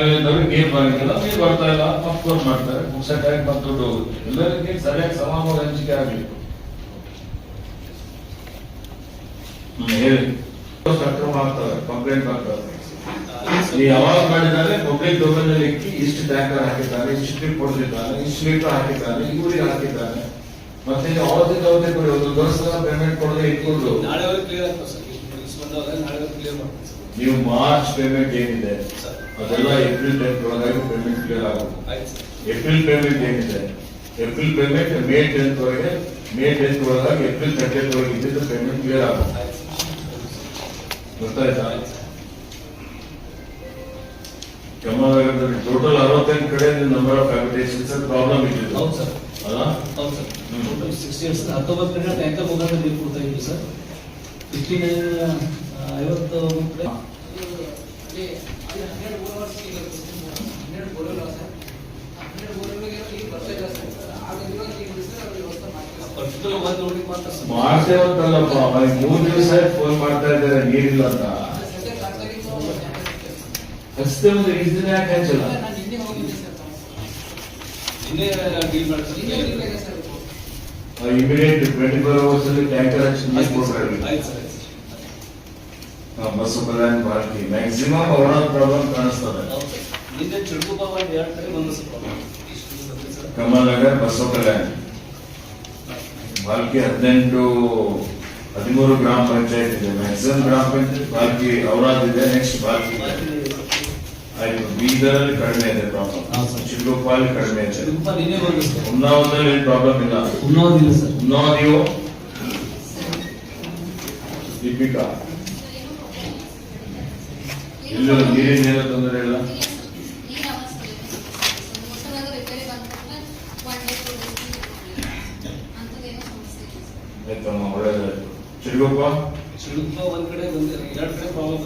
ನ್ಯಾಯಾಲಯದವ್ರಿಗೆ ನೀರು ಬರಂಗಿಲ್ಲ, ನೀರು ಬರ್ತಾ ಇಲ್ಲ, ಫೋನ್ ಮಾಡ್ತಾರೆ, ಮುಗಿಸಕ್ಕಾಗಿ ಮತ್ತೆ ದುಡ್ಡು ಹೋಗುತ್ತೆ. ಎಲ್ಲರಿಗೆ ಸರಿಯಾಗಿ ಸಮಾನವಾಗಿ ಹಂಚಿಕೆ ಆಗಲಿ. ಹೇಳಿ ಅಕ್ರಮ ಆಗ್ತವೆ, ಕಂಪ್ಲೇಂಟ್ ಆಗ್ತವೆ. ನೀವು ಯಾವಾಗ ಮಾಡಿದ್ದಾರೆ ಪಬ್ಲಿಕ್ ಡೊಮೇನ್ ಅಲ್ಲಿ ಇಕ್ಕಿ ಇಷ್ಟು ಟ್ಯಾಂಕರ್ ಹಾಕಿದ್ದಾರೆ, ಇಷ್ಟು ಟ್ರಿಪ್ ಕೊಡ್ತಿದ್ದಾನೆ, ಇಷ್ಟು ಲೀಟರ್ ಹಾಕಿದ್ದಾನೆ, ಇವರಿಗೆ ಹಾಕಿದ್ದಾನೆ. ಮತ್ತೆ ಅವತ್ತಿಗೆ ಕೊಡಿ, ಒಂದು ವರ್ಷದ ಪೇಮೆಂಟ್ ಕೊಡದೆ ಇಟ್ಕೊಂಡು ನೀವು ಮಾರ್ಚ್ ಪೇಮೆಂಟ್ ಏನಿದೆ ಅದೆಲ್ಲ ಏಪ್ರಿಲ್ 10 ಒಳಗಾಗಿ ಪೇಮೆಂಟ್ ಕ್ಲಿಯರ್ ಆಗುತ್ತೆ. ಏಪ್ರಿಲ್ ಪೇಮೆಂಟ್ ಏನಿದೆ, ಏಪ್ರಿಲ್ ಪೇಮೆಂಟ್ ಮೇ 10 ಒಳಗೆ, ಮೇ 10 ಒಳಗಾಗಿ ಏಪ್ರಿಲ್ 30 ಒಳಗೆ ಇದ್ದಿದ್ದು ಪೇಮೆಂಟ್ ಕ್ಲಿಯರ್ ಆಗುತ್ತೆ. ಗೊತ್ತಾಯ್ತಾ? ಕಮಲನಗರದಲ್ಲಿ ಟೋಟಲ್ 68 ಕಡೆ ನಂಬರ್ ಆಫ್ ಹ್ಯಾಬಿಟೇಷನ್ಸ್ ಪ್ರಾಬ್ಲಮ್ ಇಟ್ಟಿದ್ದು ಅಲ್ಲ? ಹೌದು ಸರ್. 60 ಇಯರ್ಸ್ 19 ಕಡೆ ಟ್ಯಾಂಕರ್ ಮುಖಾಂತರ ನೀರು ಕೊಡ್ತಾ ಇದ್ವಿ ಸರ್. 50 ಮಾಡ್ತೇವಂತಲ್ಲಪ್ಪ, 3 ದಿವಸ ಫೋನ್ ಮಾಡ್ತಾ ಇದ್ದಾರೆ ನೀರಿಲ್ಲ ಅಂತ. ಹಚ್ತೇ ಒಂದು ದಿನ ಯಾಕೆ ಹಂಚಲ್ಲ? ಇಮಿಡಿಯೇಟ್ 24 hours ಅಲ್ಲಿ ಟ್ಯಾಂಕರ್ ಹಚ್ಚಿ ನೀರು ಕೊಡ್ತಾರೆ. ಬಸ್ ಕಲ್ಯಾಣ ಬಾಲ್ಕಿ ಮ್ಯಾಕ್ಸಿಮಮ್ ಅವರ ಪ್ರಾಬ್ಲಮ್ ಕಾಣಿಸ್ತದೆ. ಕಮಲನಗರ್ ಬಸವ ಕಲ್ಯಾಣ ಬಾಲ್ಕಿ 18-13 ಗ್ರಾಮ ಪಂಚಾಯತ್ ಇದೆ. ಮ್ಯಾಕ್ಸಿಮಮ್ ಗ್ರಾಮ ಪಂಚಾಯತ್ ಬಾಲ್ಕಿ ಔರಾದ್ ಇದೆ, ನೆಕ್ಸ್ಟ್ ಬಾಲ್ಕಿ ಆಯ್ತು. ಬೀದರಲ್ಲಿ ಕಡಿಮೆ ಇದೆ ಪ್ರಾಬ್ಲಮ್, ಚಿಕ್ಕಗೋಪಾಲ್ ಕಡಿಮೆ ಇದೆ, ಉನ್ನಾವದಲ್ಲಿ ಏನು ಪ್ರಾಬ್ಲಮ್ ಇಲ್ಲ. ಉನ್ನಾವದಿಯೋ ದೀಪಿಕಾ ಇಲ್ಲ, ನೀರಿನ ಏನೋ ತೊಂದರೆ ಇಲ್ಲ. ಆಯ್ತಮ್ಮ, ಒಳ್ಳೇದಾಯ್ತು. ಚಿಕ್ಕಗೋಪಾಲ್ ಒಂದ್ ಕಡೆ 2 ಕಡೆ ಪ್ರಾಬ್ಲಮ್